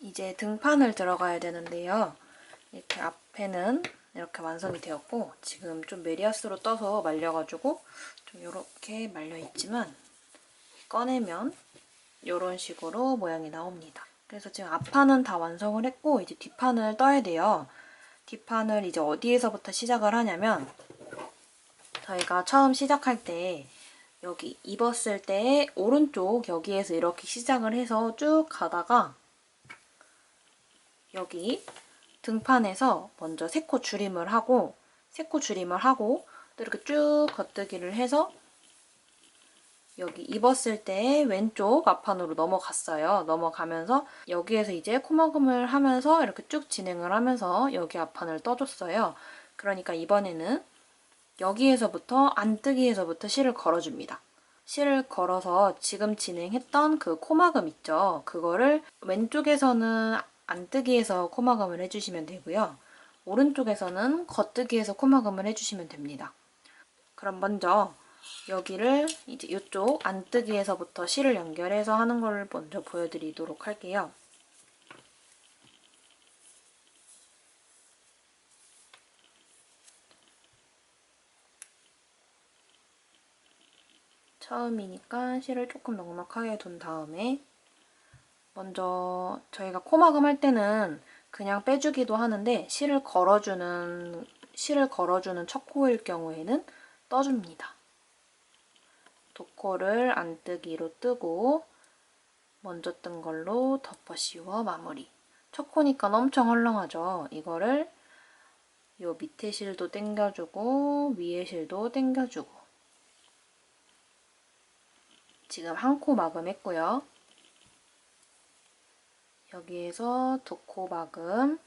이제 등판을 들어가야 되는데요. 이렇게 앞에는 이렇게 완성이 되었고, 지금 좀 메리아스로 떠서 말려가지고 좀 이렇게 말려있지만 꺼내면 이런 식으로 모양이 나옵니다. 그래서 지금 앞판은 다 완성을 했고 이제 뒷판을 떠야 돼요. 뒷판을 이제 어디에서부터 시작을 하냐면, 저희가 처음 시작할 때 여기 입었을 때 오른쪽 여기에서 이렇게 시작을 해서 쭉 가다가 여기 등판에서 먼저 3코 줄임을 하고 또 이렇게 쭉 겉뜨기를 해서 여기 입었을 때 왼쪽 앞판으로 넘어갔어요. 넘어가면서 여기에서 이제 코막음을 하면서 이렇게 쭉 진행을 하면서 여기 앞판을 떠줬어요. 그러니까 이번에는 여기에서부터 안뜨기에서부터 실을 걸어줍니다. 실을 걸어서 지금 진행했던 그 코막음 있죠? 그거를 왼쪽에서는 안뜨기에서 코막음을 해주시면 되고요. 오른쪽에서는 겉뜨기에서 코막음을 해주시면 됩니다. 그럼 먼저 여기를 이제 이쪽 안뜨기에서부터 실을 연결해서 하는 걸 먼저 보여드리도록 할게요. 처음이니까 실을 조금 넉넉하게 둔 다음에 먼저 저희가 코막음 할 때는 그냥 빼주기도 하는데 실을 걸어주는 첫 코일 경우에는 떠줍니다. 두 코를 안뜨기로 뜨고 먼저 뜬 걸로 덮어 씌워 마무리. 첫 코니까 엄청 헐렁하죠. 이거를 요 밑에 실도 당겨주고 위에 실도 당겨주고. 지금 한 코 마감했고요. 여기에서 두 코 마감,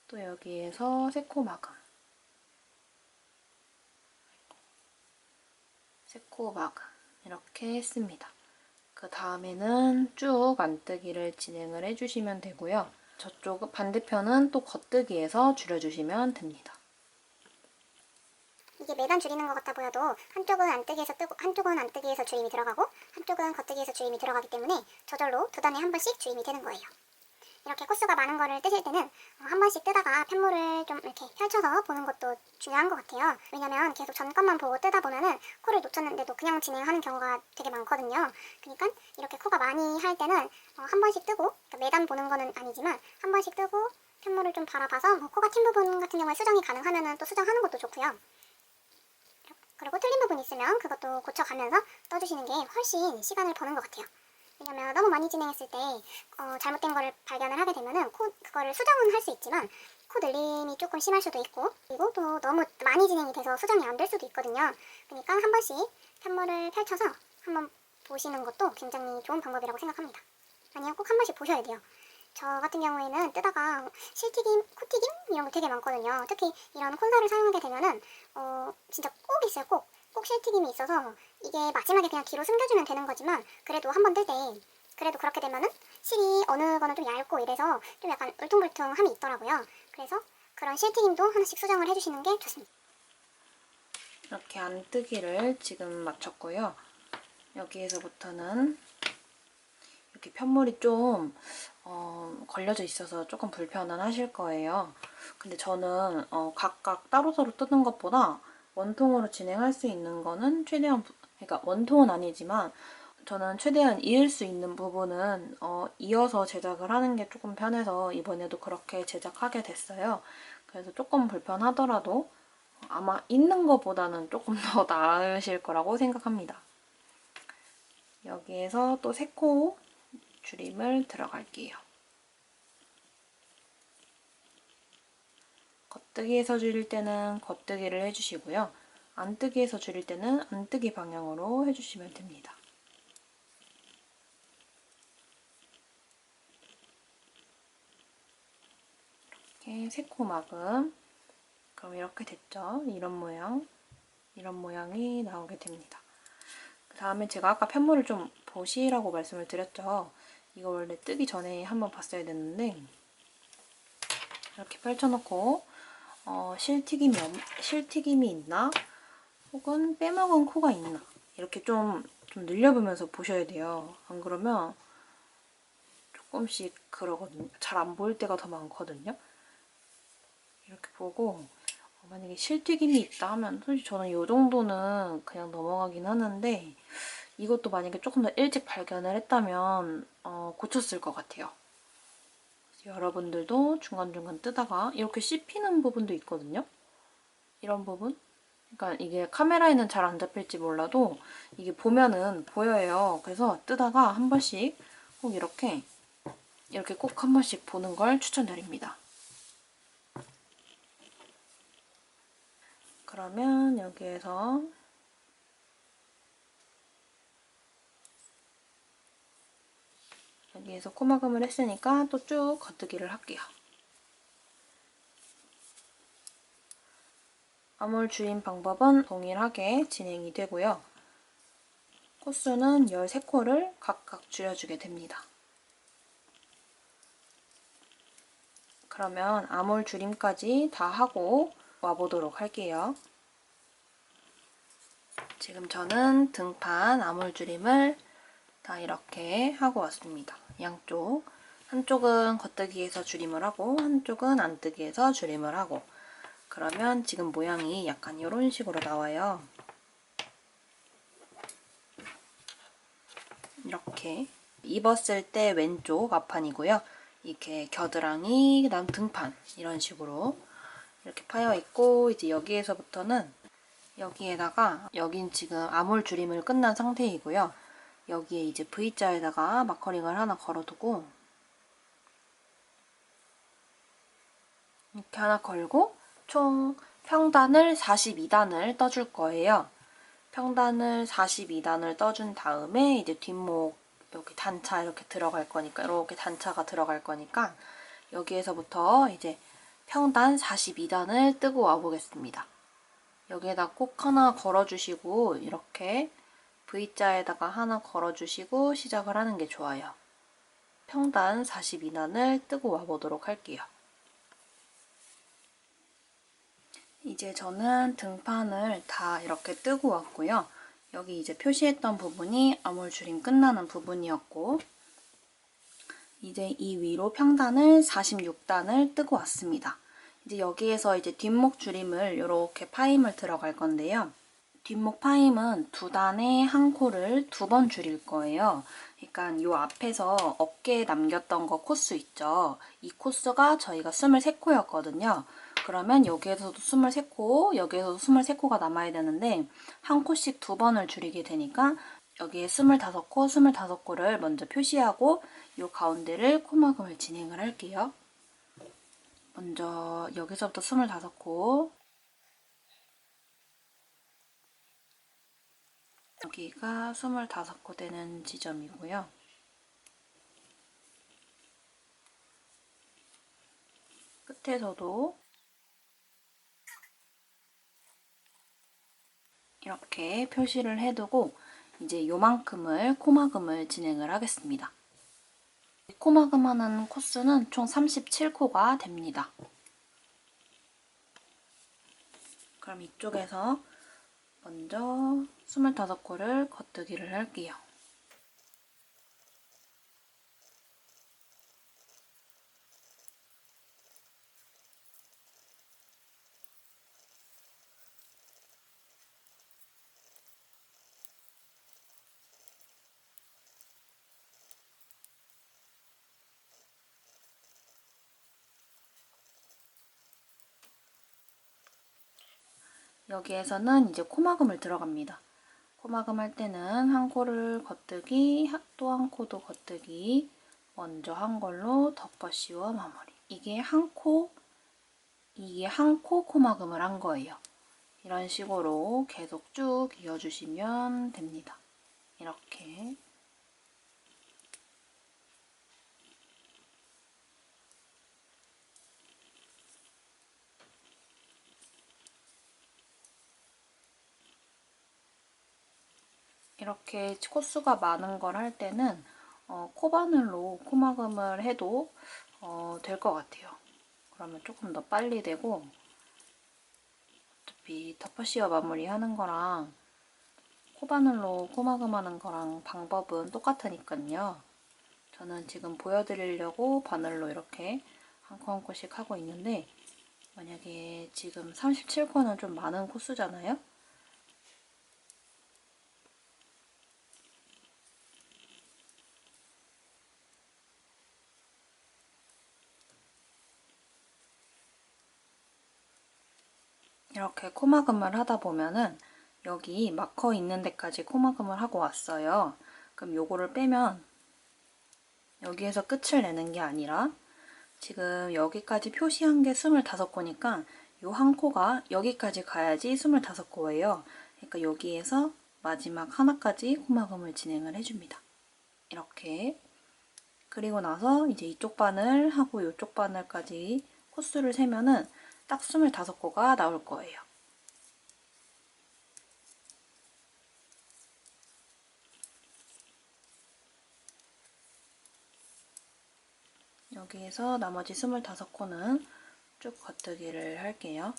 또 여기에서 세 코 마감, 세 코 마감 이렇게 했습니다. 그 다음에는 쭉 안뜨기를 진행을 해주시면 되고요. 저쪽 반대편은 또 겉뜨기에서 줄여주시면 됩니다. 이게 매단 줄이는 것 같아 보여도 한쪽은 안뜨기에서 뜨고 한쪽은 안뜨기에서 줄임이 들어가고 한쪽은 겉뜨기에서 줄임이 들어가기 때문에 저절로 두 단에 한 번씩 줄임이 되는 거예요. 이렇게 코스가 많은 거를 뜨실 때는 한 번씩 뜨다가 팻물을 좀 이렇게 펼쳐서 보는 것도 중요한 것 같아요. 왜냐면 계속 전값만 보고 뜨다 보면은 코를 놓쳤는데도 그냥 진행하는 경우가 되게 많거든요. 그러니까 이렇게 코가 많이 할 때는 한 번씩 뜨고, 그러니까 매단 보는 거는 아니지만 한 번씩 뜨고 팻물을 좀 바라봐서 코가 튄 부분 같은 경우에 수정이 가능하면은 또 수정하는 것도 좋고요. 그리고 틀린 부분 있으면 그것도 고쳐가면서 떠주시는 게 훨씬 시간을 버는 것 같아요. 왜냐면 너무 많이 진행했을 때 잘못된 거를 발견을 하게 되면은 그거를 수정은 할 수 있지만 코 늘림이 조금 심할 수도 있고, 그리고 또 너무 많이 진행이 돼서 수정이 안 될 수도 있거든요. 그러니까 한 번씩 팻물을 펼쳐서 한번 보시는 것도 굉장히 좋은 방법이라고 생각합니다. 아니요, 꼭 한 번씩 보셔야 돼요. 저 같은 경우에는 뜨다가 실튀김, 코튀김 이런 거 되게 많거든요. 특히 이런 콘사를 사용하게 되면은 진짜 꼭 있어요. 꼭 실튀김이 있어서 이게 마지막에 그냥 뒤로 숨겨주면 되는 거지만 그래도 한 번 뜰 때 그래도 그렇게 되면은 실이 어느 거는 좀 얇고 이래서 좀 약간 울퉁불퉁함이 있더라고요. 그래서 그런 실튀김도 하나씩 수정을 해주시는 게 좋습니다. 이렇게 안뜨기를 지금 마쳤고요. 여기에서부터는 이렇게 팻물이 좀 걸려져 있어서 조금 불편은 하실 거예요. 근데 저는 각각 따로따로 뜨는 것보다 원통으로 진행할 수 있는 거는 최대한, 그러니까 원통은 아니지만 저는 최대한 이을 수 있는 부분은 이어서 제작을 하는 게 조금 편해서 이번에도 그렇게 제작하게 됐어요. 그래서 조금 불편하더라도 아마 있는 것보다는 조금 더 나으실 거라고 생각합니다. 여기에서 또 3코 줄임을 들어갈게요. 겉뜨기에서 줄일 때는 겉뜨기를 해주시고요. 안뜨기에서 줄일 때는 안뜨기 방향으로 해주시면 됩니다. 이렇게 3코 마금. 그럼 이렇게 됐죠? 이런 모양이 나오게 됩니다. 그 다음에 제가 아까 팻물을 좀 보시라고 말씀을 드렸죠? 이거 원래 뜨기 전에 한번 봤어야 됐는데 이렇게 펼쳐놓고 실튀김이 있나? 혹은 빼먹은 코가 있나? 이렇게 좀 늘려보면서 보셔야 돼요. 안 그러면 조금씩 그러거든요. 잘 안 보일 때가 더 많거든요. 이렇게 보고 만약에 실튀김이 있다 하면 솔직히 저는 이 정도는 그냥 넘어가긴 하는데 이것도 만약에 조금 더 일찍 발견을 했다면 고쳤을 것 같아요. 여러분들도 중간중간 뜨다가 이렇게 씹히는 부분도 있거든요. 이런 부분. 그러니까 이게 카메라에는 잘 안 잡힐지 몰라도 이게 보면은 보여요. 그래서 뜨다가 한 번씩 꼭 이렇게 꼭 한 번씩 보는 걸 추천드립니다. 그러면 여기에서 코막음을 했으니까 또 쭉 겉뜨기를 할게요. 암홀 줄임 방법은 동일하게 진행이 되고요. 코수는 13코를 각각 줄여주게 됩니다. 그러면 암홀 줄임까지 다 하고 와보도록 할게요. 지금 저는 등판 암홀 줄임을 다 이렇게 하고 왔습니다. 양쪽. 한쪽은 겉뜨기에서 줄임을 하고 한쪽은 안뜨기에서 줄임을 하고 그러면 지금 모양이 약간 이런 식으로 나와요. 이렇게 입었을 때 왼쪽 앞판이고요. 이렇게 겨드랑이, 그다음 등판 이런 식으로 이렇게 파여 있고 이제 여기에서부터는 여기에다가 여긴 지금 암홀 줄임을 끝난 상태이고요. 여기에 이제 V자에다가 마커링을 하나 걸어두고 이렇게 하나 걸고 총 평단을 42단을 떠줄 거예요. 평단을 42단을 떠준 다음에 이제 뒷목 여기 단차 이렇게 들어갈 거니까 이렇게 단차가 들어갈 거니까 여기에서부터 이제 평단 42단을 뜨고 와 보겠습니다. 여기에다 꼭 하나 걸어주시고 이렇게 V자에다가 하나 걸어주시고 시작을 하는 게 좋아요. 평단 42단을 뜨고 와 보도록 할게요. 이제 저는 등판을 다 이렇게 뜨고 왔고요. 여기 이제 표시했던 부분이 암홀 줄임 끝나는 부분이었고 이제 이 위로 평단을 46단을 뜨고 왔습니다. 이제 여기에서 이제 뒷목 줄임을 이렇게 파임을 들어갈 건데요. 뒷목 파임은 두 단에 한 코를 2번 줄일 거예요. 그러니까 이 앞에서 어깨에 남겼던 거 코스 있죠. 이 코스가 저희가 23코였거든요. 그러면 여기에서도 23코, 여기에서도 23코가 남아야 되는데 한 코씩 2번을 줄이게 되니까 여기에 25코, 25코를 먼저 표시하고 이 가운데를 코막음을 진행을 할게요. 먼저 여기서부터 25코 여기가 25코 되는 지점이고요. 끝에서도 이렇게 표시를 해두고 이제 요만큼을 코막음을 진행을 하겠습니다. 코막음 하는 코수는 총 37코가 됩니다. 그럼 이쪽에서 먼저 25코를 겉뜨기를 할게요. 여기에서는 이제 코막음을 들어갑니다. 코막음 할 때는 한 코를 겉뜨기, 또 한 코도 겉뜨기, 먼저 한 걸로 덮어 씌워 마무리. 이게 한 코 코막음을 한 거예요. 이런 식으로 계속 쭉 이어주시면 됩니다. 이렇게. 이렇게 코수가 많은 걸 할 때는 코바늘로 코막음을 해도 될 것 같아요. 그러면 조금 더 빨리 되고 어차피 덮어씌워 마무리하는 거랑 코바늘로 코막음하는 거랑 방법은 똑같으니까요. 저는 지금 보여드리려고 바늘로 이렇게 한 코 한 코씩 하고 있는데, 만약에 지금 37코는 좀 많은 코수잖아요? 이렇게 코막음을 하다 보면은 여기 마커 있는 데까지 코막음을 하고 왔어요. 그럼 요거를 빼면 여기에서 끝을 내는 게 아니라 지금 여기까지 표시한 게 25코니까 요 한 코가 여기까지 가야지 25코예요. 그러니까 여기에서 마지막 하나까지 코막음을 진행을 해줍니다. 이렇게. 그리고 나서 이제 이쪽 바늘 하고 이쪽 바늘까지 코수를 세면은 딱 25코가 나올 거예요. 여기에서 나머지 25코는 쭉 겉뜨기를 할게요.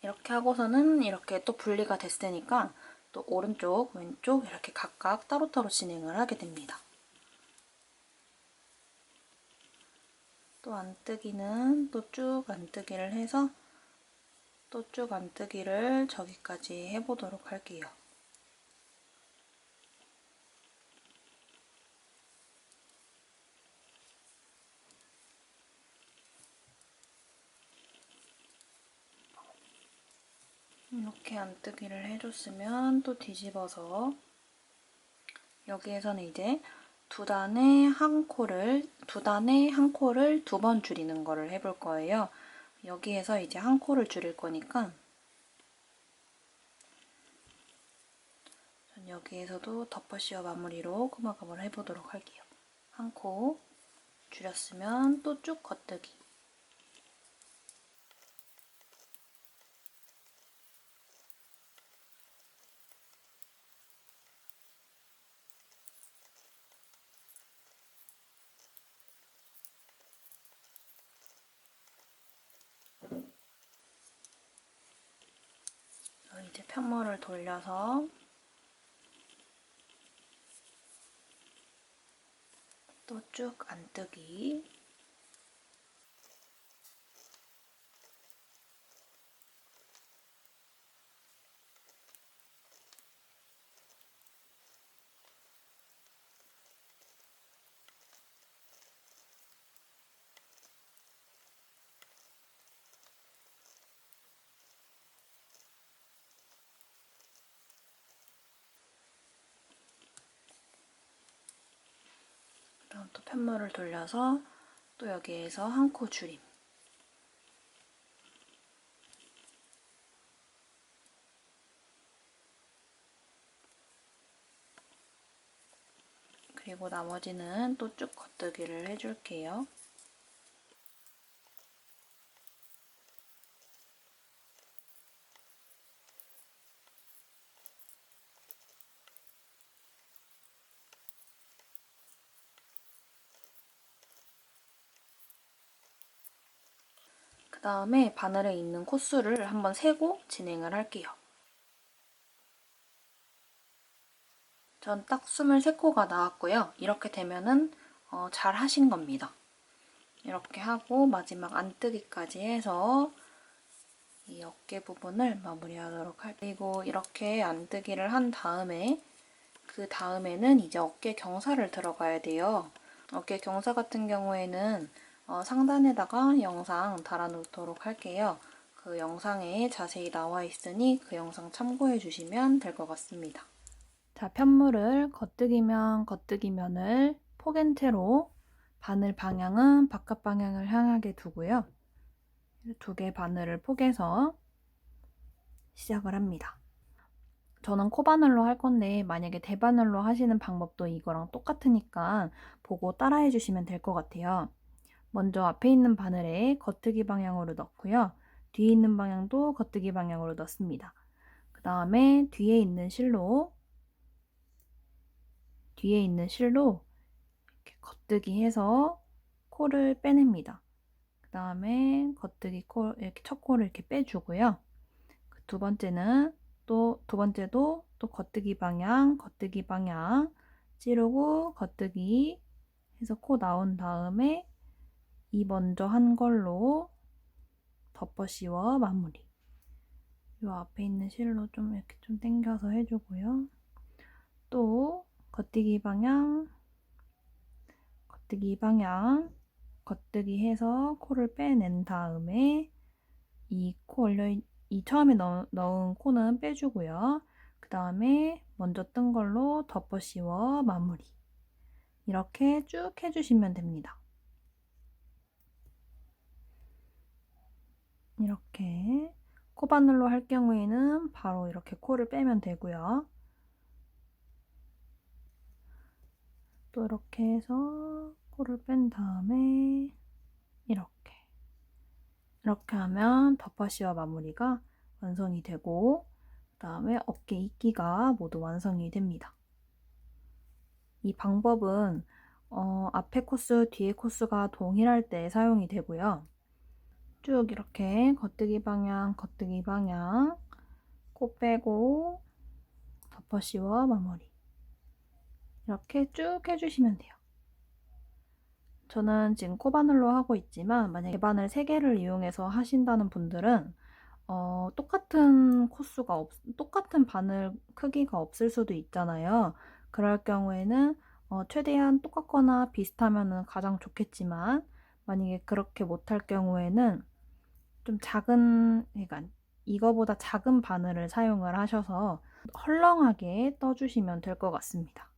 이렇게 하고서는 이렇게 또 분리가 됐으니까 또 오른쪽, 왼쪽 이렇게 각각 따로따로 진행을 하게 됩니다. 또 안뜨기는 또 쭉 안뜨기를 해서 또 쭉 안뜨기를 저기까지 해보도록 할게요. 이렇게 안뜨기를 해줬으면 또 뒤집어서 여기에서는 이제 두 단에 한 코를 두 번 줄이는 거를 해볼 거예요. 여기에서 이제 한 코를 줄일 거니까 전 여기에서도 덮어씌워 마무리로 코막음을 해보도록 할게요. 한 코 줄였으면 또 쭉 겉뜨기. 이제 편물을 돌려서 또 쭉 안뜨기. 그다음 또 편물을 돌려서 또 여기에서 한 코 줄임. 그리고 나머지는 또 쭉 겉뜨기를 해줄게요. 그 다음에 바늘에 있는 코수를 한번 세고 진행을 할게요. 전 딱 23코가 나왔고요. 이렇게 되면은 잘 하신 겁니다. 이렇게 하고 마지막 안뜨기까지 해서 이 어깨 부분을 마무리하도록 할게요. 그리고 이렇게 안뜨기를 한 다음에 그 다음에는 이제 어깨 경사를 들어가야 돼요. 어깨 경사 같은 경우에는 상단에다가 영상 달아놓도록 할게요. 그 영상에 자세히 나와 있으니 그 영상 참고해 주시면 될 것 같습니다. 자, 편물을 겉뜨기면 겉뜨기면을 포갠 채로 바늘 방향은 바깥 방향을 향하게 두고요. 두 개 바늘을 포개서 시작을 합니다. 저는 코바늘로 할 건데 만약에 대바늘로 하시는 방법도 이거랑 똑같으니까 보고 따라해 주시면 될 것 같아요. 먼저 앞에 있는 바늘에 겉뜨기 방향으로 넣고요. 뒤에 있는 방향도 겉뜨기 방향으로 넣습니다. 그 다음에 뒤에 있는 실로 이렇게 겉뜨기 해서 코를 빼냅니다. 그 다음에 겉뜨기 코, 이렇게 첫 코를 이렇게 빼주고요. 두 번째는 두 번째도 또 겉뜨기 방향 찌르고 겉뜨기 해서 코 나온 다음에 이 먼저 한 걸로 덮어 씌워 마무리. 이 앞에 있는 실로 좀 이렇게 좀 당겨서 해주고요. 또 겉뜨기 방향 겉뜨기 해서 코를 빼낸 다음에 이 처음에 넣은 코는 빼주고요. 그 다음에 먼저 뜬 걸로 덮어 씌워 마무리. 이렇게 쭉 해주시면 됩니다. 이렇게 코바늘로 할 경우에는 바로 이렇게 코를 빼면 되고요. 또 이렇게 해서 코를 뺀 다음에 이렇게 하면 덮어 씌워 마무리가 완성이 되고 그 다음에 어깨 이끼가 모두 완성이 됩니다. 이 방법은 앞에 코스, 뒤에 코스가 동일할 때 사용이 되고요. 쭉 이렇게 겉뜨기 방향, 코 빼고 덮어 씌워 마무리. 이렇게 쭉 해주시면 돼요. 저는 지금 코바늘로 하고 있지만 만약에 바늘 3개를 이용해서 하신다는 분들은 똑같은 바늘 크기가 없을 수도 있잖아요. 그럴 경우에는 최대한 똑같거나 비슷하면 가장 좋겠지만 만약에 그렇게 못할 경우에는 좀 그러니까 이거보다 작은 바늘을 사용을 하셔서 헐렁하게 떠주시면 될 것 같습니다.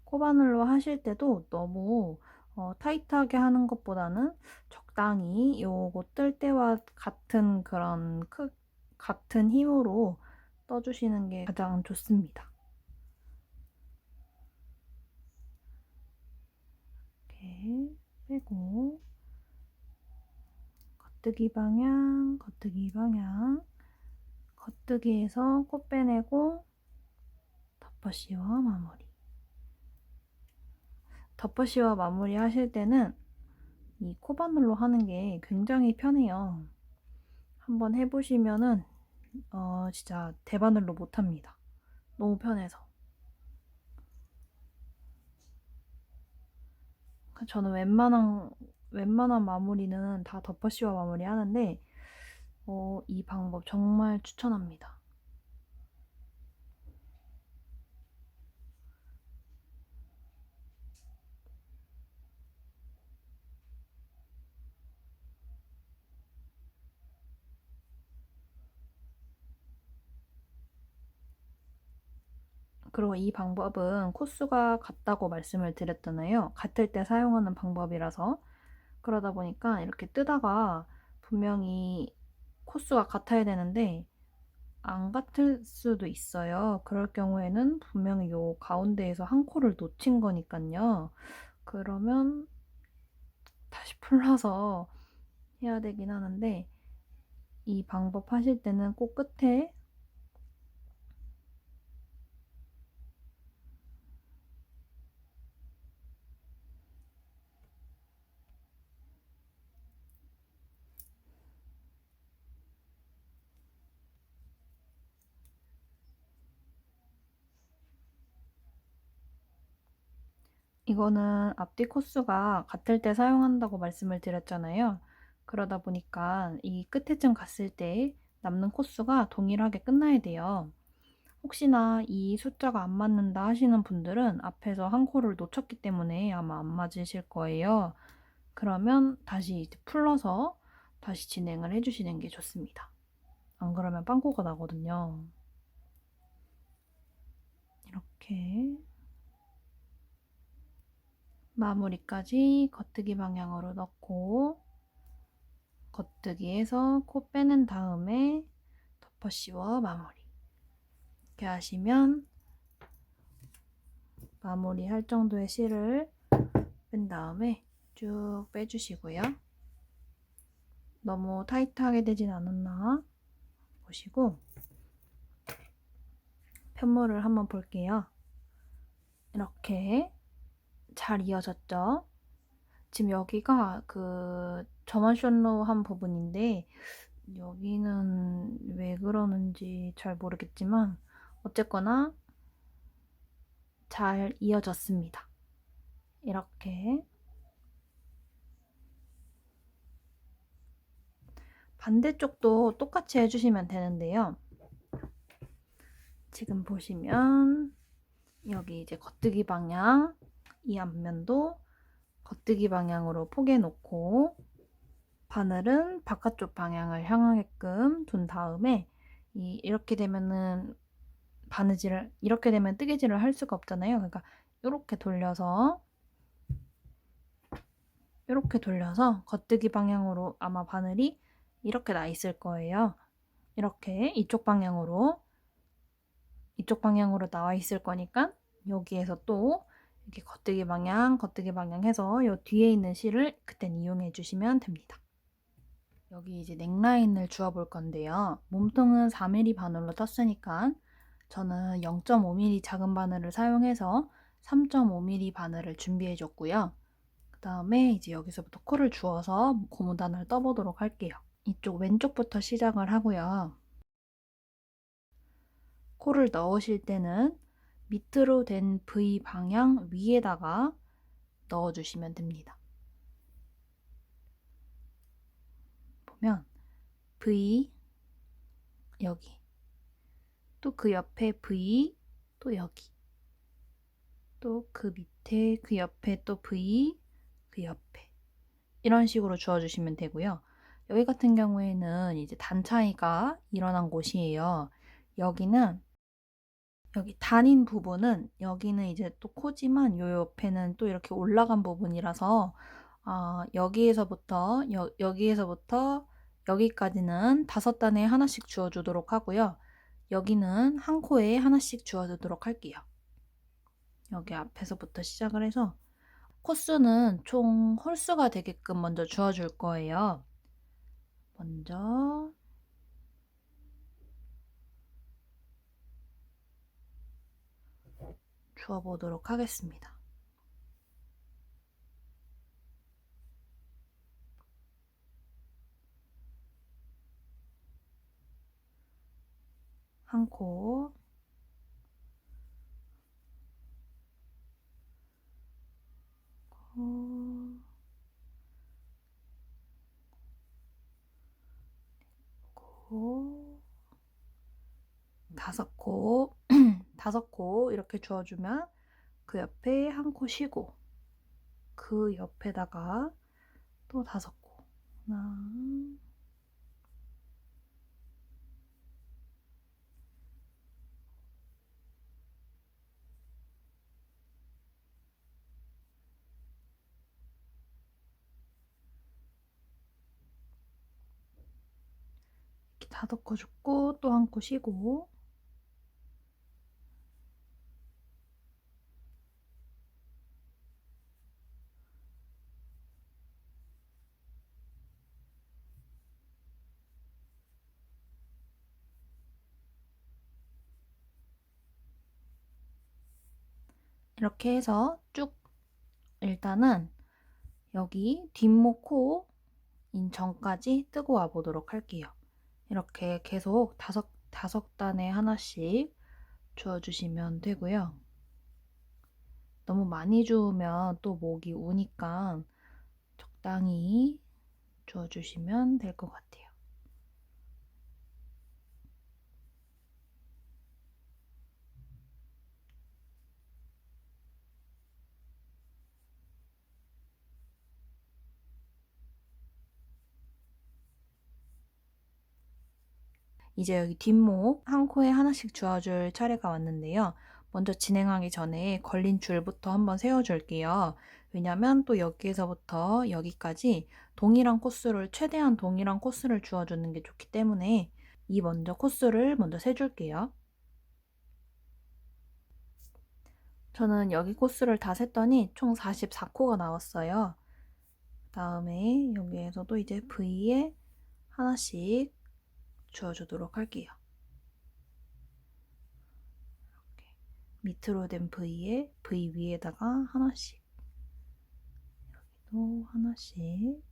코바늘로 하실 때도 너무 타이트하게 하는 것보다는 적당히 요거 뜰 때와 같은 같은 힘으로 떠주시는 게 가장 좋습니다. 이렇게 빼고 겉뜨기 방향 겉뜨기에서 코 빼내고 덮어 씌워 마무리. 덮어 씌워 마무리 하실 때는 이 코바늘로 하는 게 굉장히 편해요. 한번 해보시면은 진짜 대바늘로 못합니다. 너무 편해서. 저는 웬만한 마무리는 다 덮어 씌워 마무리 하는데 이 방법 정말 추천합니다. 그리고 이 방법은 코스가 같다고 말씀을 드렸잖아요. 같을 때 사용하는 방법이라서. 그러다 보니까 이렇게 뜨다가 분명히 코스가 같아야 되는데 안 같을 수도 있어요. 그럴 경우에는 분명히 요 가운데에서 한 코를 놓친 거니까요. 그러면 다시 풀러서 해야 되긴 하는데 이 방법 하실 때는 꼭 끝에 이거는 앞뒤 코스가 같을 때 사용한다고 말씀을 드렸잖아요. 그러다 보니까 이 끝에쯤 갔을 때 남는 코스가 동일하게 끝나야 돼요. 혹시나 이 숫자가 안 맞는다 하시는 분들은 앞에서 한 코를 놓쳤기 때문에 아마 안 맞으실 거예요. 그러면 다시 이제 풀러서 다시 진행을 해주시는 게 좋습니다. 안 그러면 빵꾸가 나거든요. 이렇게 마무리까지 겉뜨기 방향으로 넣고 겉뜨기에서 코 빼는 다음에 덮어 씌워 마무리. 이렇게 하시면 마무리할 정도의 실을 뺀 다음에 쭉 빼주시고요. 너무 타이트하게 되진 않았나 보시고 편물을 한번 볼게요. 이렇게 잘 이어졌죠? 지금 여기가 그 저만 셜로한 부분인데 여기는 왜 그러는지 잘 모르겠지만 어쨌거나 잘 이어졌습니다. 이렇게 반대쪽도 똑같이 해주시면 되는데요. 지금 보시면 여기 이제 겉뜨기 방향, 이 앞면도 겉뜨기 방향으로 포개 놓고 바늘은 바깥쪽 방향을 향하게끔 둔 다음에 이렇게 되면은 바느질을 이렇게 되면 뜨개질을 할 수가 없잖아요. 그러니까 이렇게 돌려서 겉뜨기 방향으로 아마 바늘이 이렇게 나 있을 거예요. 이렇게 이쪽 방향으로 나와 있을 거니까 여기에서 또 이렇게 겉뜨기 방향 해서 이 뒤에 있는 실을 그땐 이용해 주시면 됩니다. 여기 이제 넥라인을 주워 볼 건데요. 몸통은 4mm 바늘로 떴으니까 저는 0.5mm 작은 바늘을 사용해서 3.5mm 바늘을 준비해 줬고요. 그 다음에 이제 여기서부터 코를 주워서 고무단을 떠보도록 할게요. 이쪽 왼쪽부터 시작을 하고요. 코를 넣으실 때는 밑으로 된 V 방향 위에다가 넣어주시면 됩니다. 보면 V 여기, 또 그 옆에 V, 또 여기, 또 그 밑에 그 옆에 또 V, 그 옆에 이런 식으로 주어주시면 되고요. 여기 같은 경우에는 이제 단 차이가 일어난 곳이에요. 여기는 여기 단인 부분은 여기는 이제 또 코지만 요 옆에는 또 이렇게 올라간 부분이라서 여기에서부터 여기까지는 5단에 하나씩 주어주도록 하고요. 여기는 한 코에 하나씩 주어주도록 할게요. 여기 앞에서부터 시작을 해서 코스는 총 홀수가 되게끔 먼저 주어줄 거예요. 먼저 주어보도록 하겠습니다. 한 코, 코, 5코, 5코 이렇게 주어주면 그 옆에 한 코 쉬고 그 옆에다가 또 5코 하나, 이렇게 5코 줍고 또 한 코 쉬고 이렇게 해서 쭉 일단은 여기 뒷목 코인 전까지 뜨고 와 보도록 할게요. 이렇게 계속 다섯 단에 하나씩 주어주시면 되고요. 너무 많이 주우면 또 목이 우니까 적당히 주어주시면 될 것 같아요. 이제 여기 뒷목 한 코에 하나씩 주어줄 차례가 왔는데요. 먼저 진행하기 전에 걸린 줄부터 한번 세워줄게요. 왜냐면 또 여기에서부터 여기까지 최대한 동일한 코스를 주어주는 게 좋기 때문에 이 코스를 먼저 세줄게요. 저는 여기 코스를 다 셌더니 총 44코가 나왔어요. 다음에 여기에서도 이제 V에 하나씩 주어주도록 할게요. 밑으로 된 V에 V 위에다가 하나씩, 여기도 하나씩.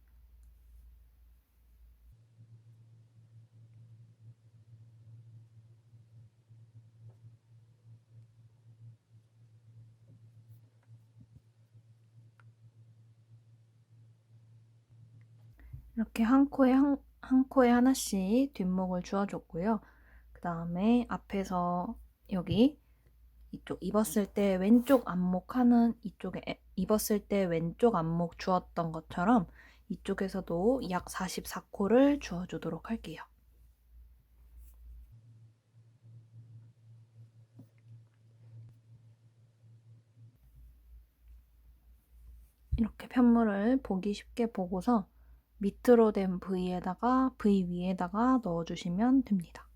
이렇게 한 코에 하나씩 뒷목을 주어줬고요. 그 다음에 앞에서 여기 이쪽 입었을 때 왼쪽 안목 하는 이쪽에 입었을 때 왼쪽 안목 주었던 것처럼 이쪽에서도 약 44코를 주어주도록 할게요. 이렇게 편물을 보기 쉽게 보고서 밑으로 된 V에다가 V 위에다가 넣어주시면 됩니다.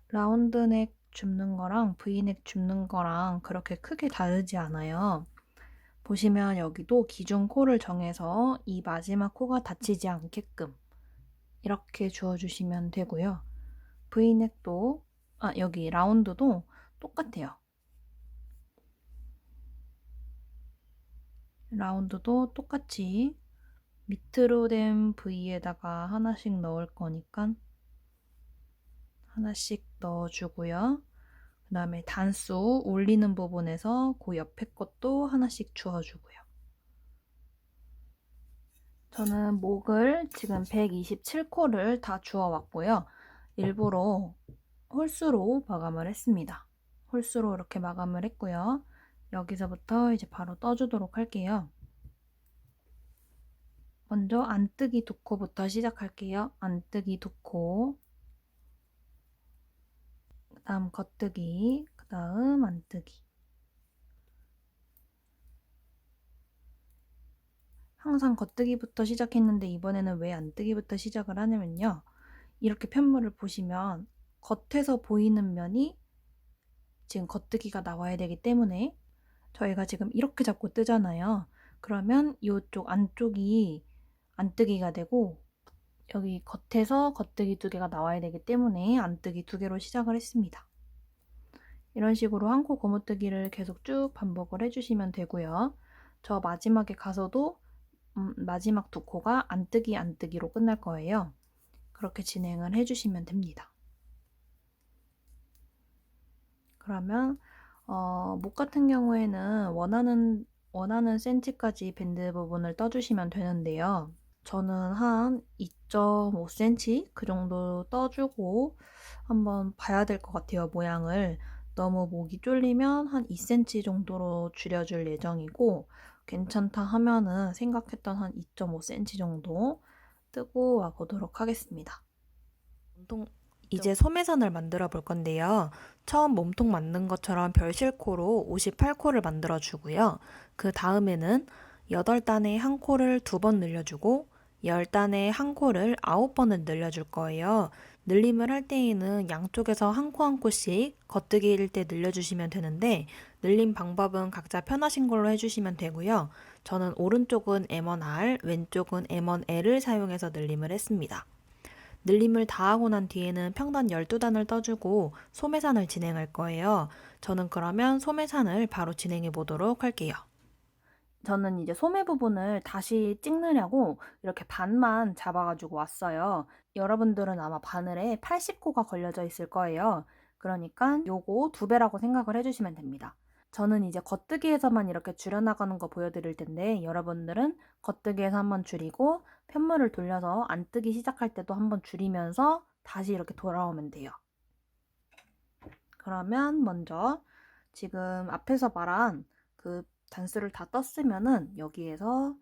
라운드넥 줍는 거랑 V넥 줍는 거랑 그렇게 크게 다르지 않아요. 보시면 여기도 기준 코를 정해서 이 마지막 코가 닫히지 않게끔 이렇게 주어주시면 되고요. V넥도 여기 라운드도 똑같아요. 라운드도 똑같이 밑으로 된 V에다가 하나씩 넣을 거니까 하나씩 넣어주고요. 그 다음에 단수 올리는 부분에서 그 옆에 것도 하나씩 주어주고요. 저는 목을 지금 127코를 다 주어왔고요. 일부러 홀수로 마감을 했습니다. 홀수로 이렇게 마감을 했고요. 여기서부터 이제 바로 떠주도록 할게요. 먼저 안뜨기 2코부터 시작할게요. 안뜨기 2코, 그 다음 겉뜨기, 그 다음 안뜨기. 항상 겉뜨기부터 시작했는데 이번에는 왜 안뜨기부터 시작을 하냐면요. 이렇게 편물을 보시면 겉에서 보이는 면이 지금 겉뜨기가 나와야 되기 때문에 저희가 지금 이렇게 잡고 뜨잖아요. 그러면 이쪽 안쪽이 안뜨기가 되고 여기 겉에서 겉뜨기 2개가 나와야 되기 때문에 안뜨기 2개로 시작을 했습니다. 이런 식으로 한 코 고무뜨기를 계속 쭉 반복을 해주시면 되고요. 저 마지막에 가서도 마지막 2코가 안뜨기 안뜨기로 끝날 거예요. 그렇게 진행을 해주시면 됩니다. 그러면 목 같은 경우에는 원하는 센치까지 밴드 부분을 떠주시면 되는데요. 저는 한 2.5cm 그 정도 떠주고 한번 봐야 될 것 같아요, 모양을. 너무 목이 쫄리면 한 2cm 정도로 줄여줄 예정이고 괜찮다 하면은 생각했던 한 2.5cm 정도 뜨고 와보도록 하겠습니다. 이제 소매선을 만들어 볼 건데요. 처음 몸통 만든 것처럼 별실코로 58코를 만들어 주고요. 그 다음에는 8단에 한 코를 2번 늘려주고 10단에 한 코를 9번을 늘려줄 거예요. 늘림을 할 때에는 양쪽에서 한 코 한 코씩 겉뜨기일 때 늘려주시면 되는데 늘림 방법은 각자 편하신 걸로 해주시면 되고요. 저는 오른쪽은 M1R, 왼쪽은 M1L을 사용해서 늘림을 했습니다. 늘림을 다 하고 난 뒤에는 평단 12단을 떠주고 소매산을 진행할 거예요. 저는 그러면 소매산을 바로 진행해 보도록 할게요. 저는 이제 소매 부분을 다시 찍느냐고 이렇게 반만 잡아가지고 왔어요. 여러분들은 아마 바늘에 80코가 걸려져 있을 거예요. 그러니까 요거 2배라고 생각을 해주시면 됩니다. 저는 이제 겉뜨기에서만 이렇게 줄여나가는 거 보여드릴 텐데 여러분들은 겉뜨기에서 한번 줄이고 편물을 돌려서 안뜨기 시작할 때도 한번 줄이면서 다시 이렇게 돌아오면 돼요. 그러면 먼저 지금 앞에서 말한 그 단수를 다 떴으면은 여기에서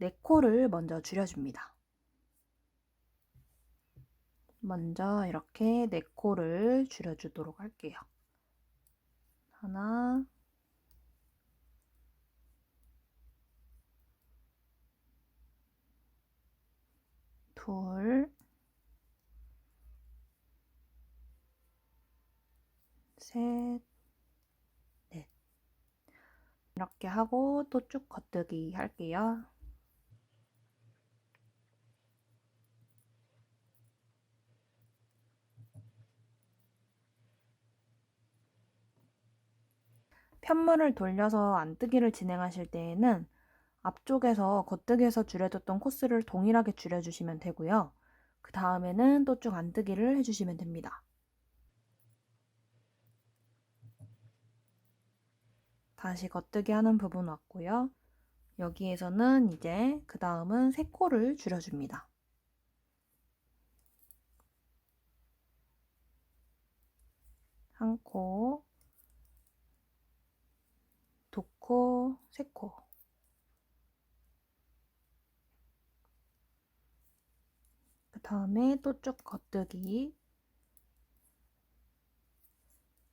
4코를 먼저 줄여줍니다. 먼저 이렇게 4코를 줄여주도록 할게요. 하나, 둘, 셋, 넷. 이렇게 하고 또 쭉 겉뜨기 할게요. 편물을 돌려서 안뜨기를 진행하실 때에는 앞쪽에서 겉뜨기에서 줄여줬던 코스를 동일하게 줄여주시면 되고요. 그 다음에는 또 쭉 안뜨기를 해주시면 됩니다. 다시 겉뜨기 하는 부분 왔고요. 여기에서는 이제 그 다음은 세 코를 줄여줍니다. 한 코, 두 코, 세 코. 그 다음에 또 쭉 겉뜨기.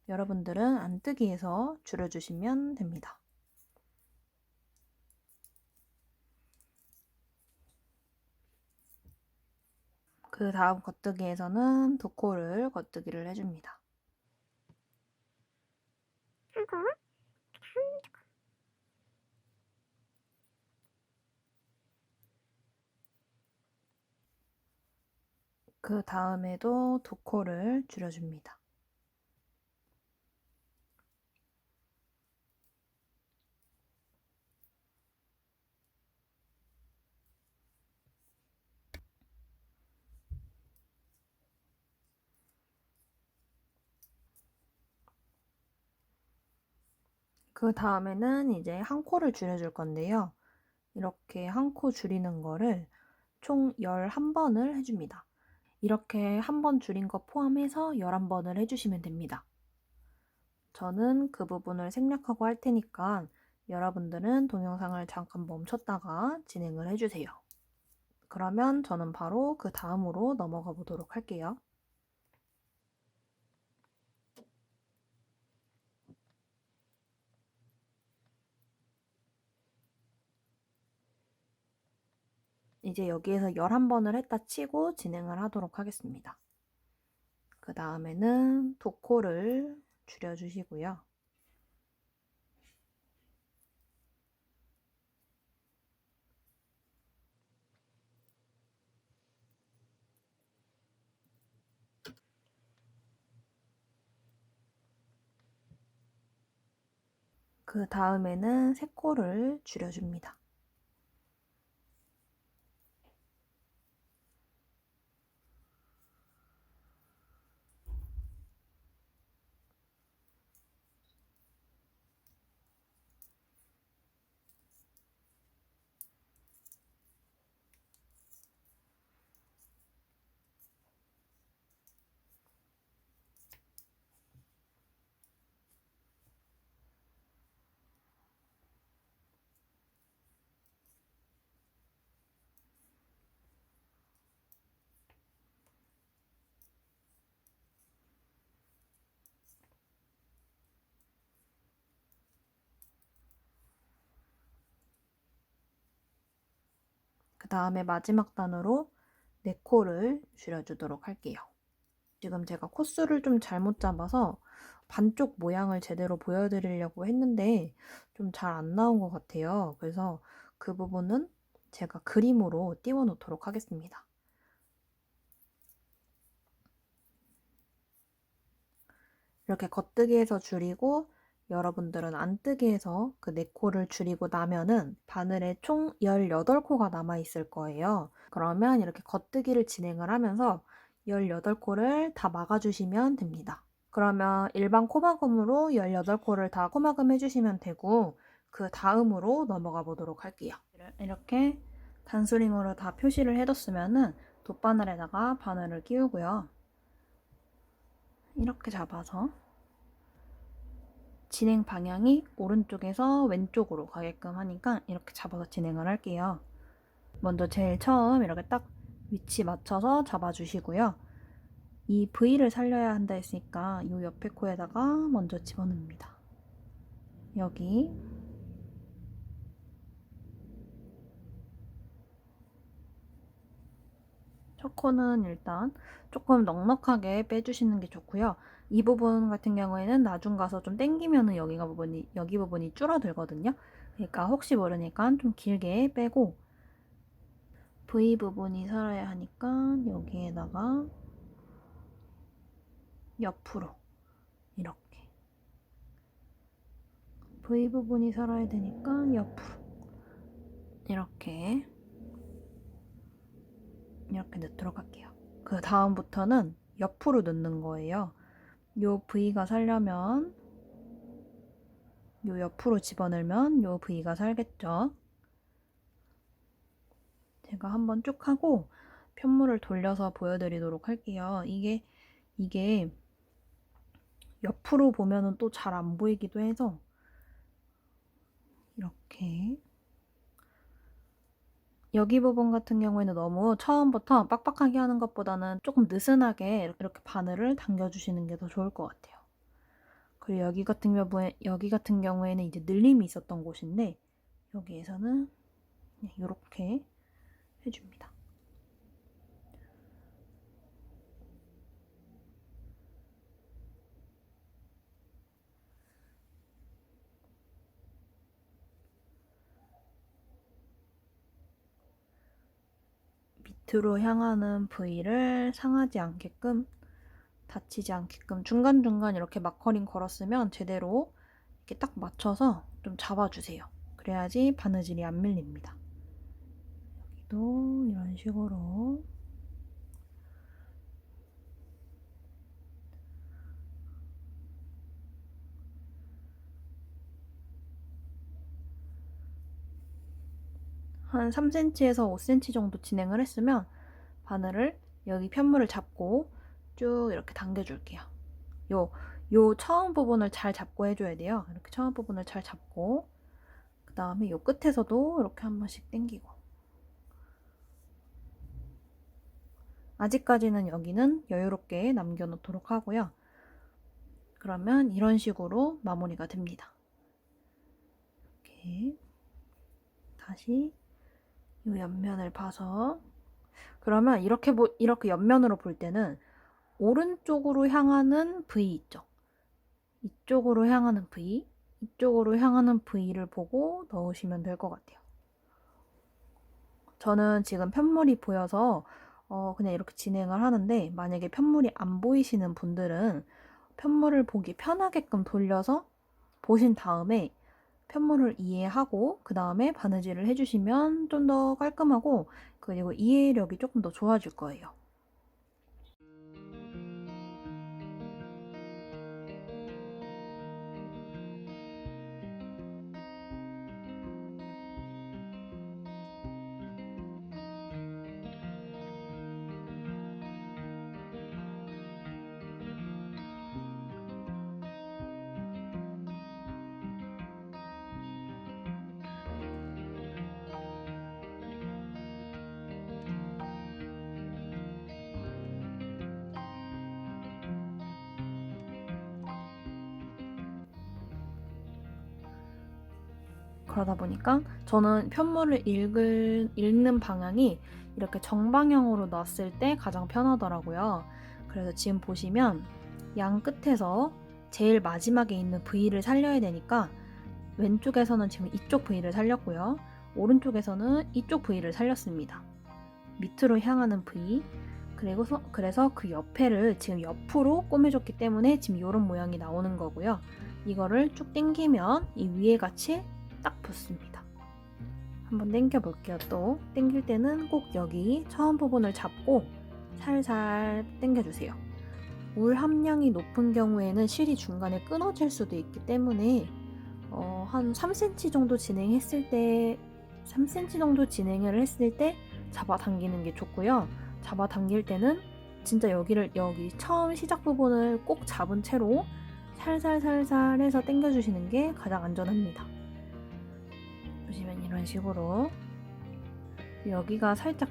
여러분들은 안뜨기에서 줄여주시면 됩니다. 그 다음 겉뜨기에서는 두 코를 겉뜨기를 해줍니다. 한 코, 그 다음에도 두 코를 줄여줍니다. 그 다음에는 이제 한 코를 줄여줄 건데요. 이렇게 한 코 줄이는 거를 총 11번을 해줍니다. 이렇게 한 번 줄인 거 포함해서 11번을 해주시면 됩니다. 저는 그 부분을 생략하고 할 테니까 여러분들은 동영상을 잠깐 멈췄다가 진행을 해주세요. 그러면 저는 바로 그 다음으로 넘어가 보도록 할게요. 이제 여기에서 11번을 했다 치고 진행을 하도록 하겠습니다. 그 다음에는 두 코를 줄여주시고요. 그 다음에는 세 코를 줄여줍니다. 그 다음에 마지막 단으로 네 코를 줄여주도록 할게요. 지금 제가 코스를 좀 잘못 잡아서 반쪽 모양을 제대로 보여드리려고 했는데 좀 잘 안 나온 것 같아요. 그래서 그 부분은 제가 그림으로 띄워 놓도록 하겠습니다. 이렇게 겉뜨기에서 줄이고 여러분들은 안뜨기에서 그 4코를 줄이고 나면은 바늘에 총 18코가 남아 있을 거예요. 그러면 이렇게 겉뜨기를 진행을 하면서 18코를 다 막아주시면 됩니다. 그러면 일반 코막음으로 18코를 다 코막음 해주시면 되고 그 다음으로 넘어가 보도록 할게요. 이렇게 단수링으로 다 표시를 해뒀으면은 돗바늘에다가 바늘을 끼우고요. 이렇게 잡아서 진행 방향이 오른쪽에서 왼쪽으로 가게끔 하니까 이렇게 잡아서 진행을 할게요. 먼저 제일 처음 이렇게 딱 위치 맞춰서 잡아주시고요. 이 V를 살려야 한다 했으니까 이 옆에 코에다가 먼저 집어넣습니다. 여기 첫 코는 일단 조금 넉넉하게 빼주시는 게 좋고요. 이 부분 같은 경우에는 나중 가서 좀 당기면은 여기 부분이 줄어들거든요. 그러니까 혹시 모르니까 좀 길게 빼고 V 부분이 살아야 하니까 여기에다가 옆으로 이렇게 V 부분이 살아야 되니까 옆으로 이렇게 넣도록 할게요. 그 다음부터는 옆으로 넣는 거예요. 요 V가 살려면 요 옆으로 집어넣으면 요 V가 살겠죠. 제가 한번 쭉 하고 편물을 돌려서 보여드리도록 할게요. 이게 옆으로 보면은 또 잘 안 보이기도 해서 이렇게 여기 부분 같은 경우에는 너무 처음부터 빡빡하게 하는 것보다는 조금 느슨하게 이렇게 바늘을 당겨주시는 게 더 좋을 것 같아요. 그리고 여기 같은 경우에는 이제 늘림이 있었던 곳인데 여기에서는 이렇게 해줍니다. 밑으로 향하는 부위를 상하지 않게끔 다치지 않게끔 중간중간 이렇게 마커링 걸었으면 제대로 이렇게 딱 맞춰서 좀 잡아주세요. 그래야지 바느질이 안 밀립니다. 여기도 이런 식으로 한 3cm에서 5cm 정도 진행을 했으면 바늘을 여기 편물을 잡고 쭉 이렇게 당겨줄게요. 요 처음 부분을 잘 잡고 해줘야 돼요. 이렇게 처음 부분을 잘 잡고 그 다음에 요 끝에서도 이렇게 한 번씩 당기고 아직까지는 여기는 여유롭게 남겨놓도록 하고요. 그러면 이런 식으로 마무리가 됩니다. 이렇게 다시 이 옆면을 봐서 그러면 이렇게 옆면으로 볼 때는 오른쪽으로 향하는 V 있죠? 이쪽으로 향하는 V를 보고 넣으시면 될 것 같아요. 저는 지금 편물이 보여서 그냥 이렇게 진행을 하는데 만약에 편물이 안 보이시는 분들은 편물을 보기 편하게끔 돌려서 보신 다음에 편물을 이해하고 그 다음에 바느질을 해주시면 좀 더 깔끔하고 그리고 이해력이 조금 더 좋아질 거예요. 그러다 보니까 저는 편물을 읽는 방향이 이렇게 정방향으로 놨을 때 가장 편하더라고요. 그래서 지금 보시면 양 끝에서 제일 마지막에 있는 V를 살려야 되니까 왼쪽에서는 지금 이쪽 V를 살렸고요. 오른쪽에서는 이쪽 V를 살렸습니다. 밑으로 향하는 V 그래서 그 옆에를 지금 옆으로 꼬매줬기 때문에 지금 이런 모양이 나오는 거고요. 이거를 쭉 당기면 이 위에 같이 딱 붙습니다. 한번 당겨 볼게요. 또 당길 때는 꼭 여기 처음 부분을 잡고 살살 당겨주세요. 물 함량이 높은 경우에는 실이 중간에 끊어질 수도 있기 때문에 한 3cm 정도 진행했을 때 3cm 정도 진행을 했을 때 잡아당기는 게 좋고요. 잡아당길 때는 진짜 여기 처음 시작 부분을 꼭 잡은 채로 살살살살 해서 당겨주시는 게 가장 안전합니다. 보시면 이런 식으로 여기가 살짝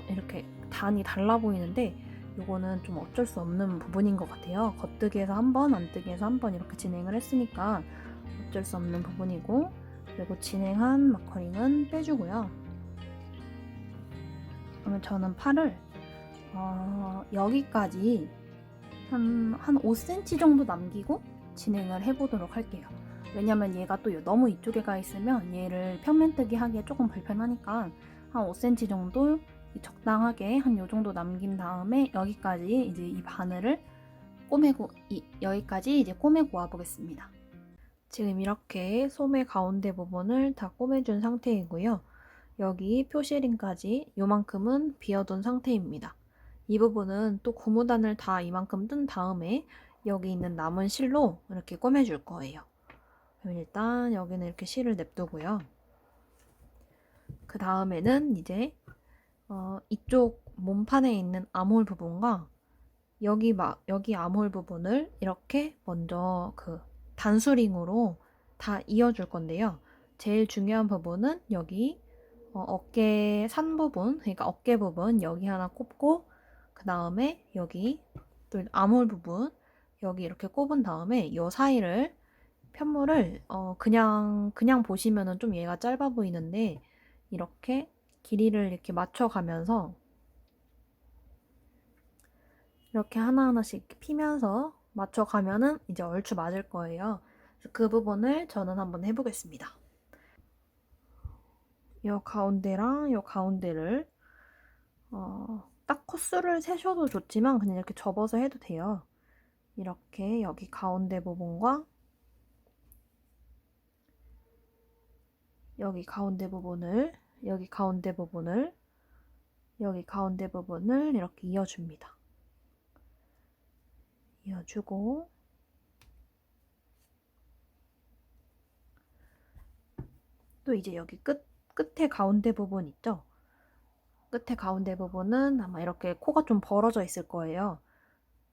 이렇게 단이 달라 보이는데 이거는 좀 어쩔 수 없는 부분인 것 같아요. 겉뜨기에서 한 번, 안뜨기에서 한 번 이렇게 진행을 했으니까 어쩔 수 없는 부분이고 그리고 진행한 마커링은 빼주고요. 그러면 저는 팔을 여기까지 한 5cm 정도 남기고 진행을 해보도록 할게요. 왜냐면 얘가 또 너무 이쪽에 가 있으면 얘를 평면뜨기 하기에 조금 불편하니까 한 5cm 정도 적당하게 한 요 정도 남긴 다음에 여기까지 이제 이 바늘을 꼬매고 여기까지 이제 꼬매고 와 보겠습니다. 지금 이렇게 소매 가운데 부분을 다 꼬매준 상태이고요. 여기 표시링까지 요만큼은 비워둔 상태입니다. 이 부분은 또 고무단을 다 이만큼 뜬 다음에 여기 있는 남은 실로 이렇게 꼬매줄 거예요. 그럼 일단 여기는 이렇게 실을 냅두고요. 그 다음에는 이제 이쪽 몸판에 있는 암홀 부분과 여기 암홀 부분을 이렇게 먼저 그 단수링으로 다 이어줄 건데요. 제일 중요한 부분은 여기 어깨 산 부분, 그러니까 어깨 부분 여기 하나 꼽고 그 다음에 여기 또 암홀 부분 여기 이렇게 꼽은 다음에 이 사이를 편물을 그냥 보시면은 좀 얘가 짧아 보이는데 이렇게 길이를 이렇게 맞춰가면서 이렇게 하나하나씩 이렇게 피면서 맞춰가면은 이제 얼추 맞을 거예요. 그래서 그 부분을 저는 한번 해보겠습니다. 이 가운데랑 이 가운데를 딱 코스를 세셔도 좋지만 그냥 이렇게 접어서 해도 돼요. 이렇게 여기 가운데 부분과 여기 가운데 부분을 여기 가운데 부분을 여기 가운데 부분을 이렇게 이어줍니다. 이어주고 또 이제 여기 끝에 가운데 부분 있죠? 끝에 가운데 부분은 아마 이렇게 코가 좀 벌어져 있을 거예요.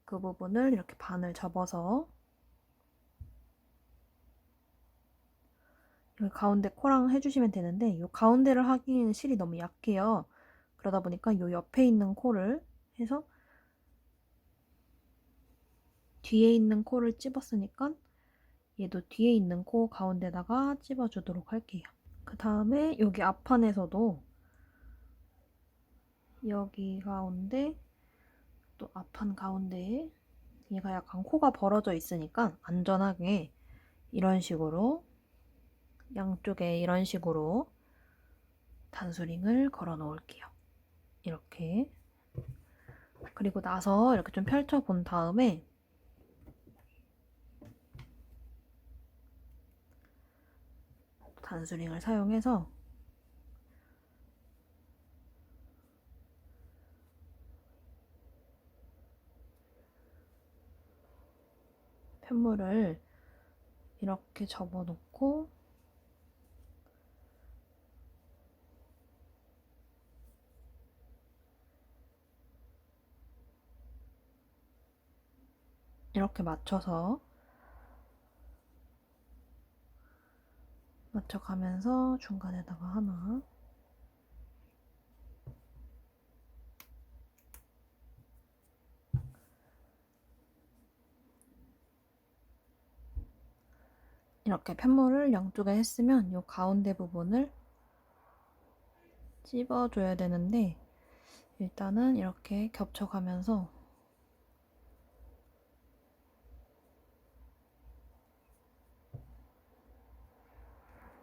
그 부분을 이렇게 반을 접어서 여기 가운데 코랑 해주시면 되는데 이 가운데를 하기에는 실이 너무 약해요. 그러다 보니까 이 옆에 있는 코를 해서 뒤에 있는 코를 찝었으니까 얘도 뒤에 있는 코 가운데다가 찝어주도록 할게요. 그 다음에 여기 앞판에서도 여기 가운데 또 앞판 가운데에 얘가 약간 코가 벌어져 있으니까 안전하게 이런 식으로 양쪽에 이런 식으로 단수링을 걸어 놓을게요. 이렇게. 그리고 나서 이렇게 좀 펼쳐 본 다음에 단수링을 사용해서 편물을 이렇게 접어 놓고 이렇게 맞춰가면서 중간에다가 하나 이렇게 편물을 양쪽에 했으면 이 가운데 부분을 찝어줘야 되는데 일단은 이렇게 겹쳐가면서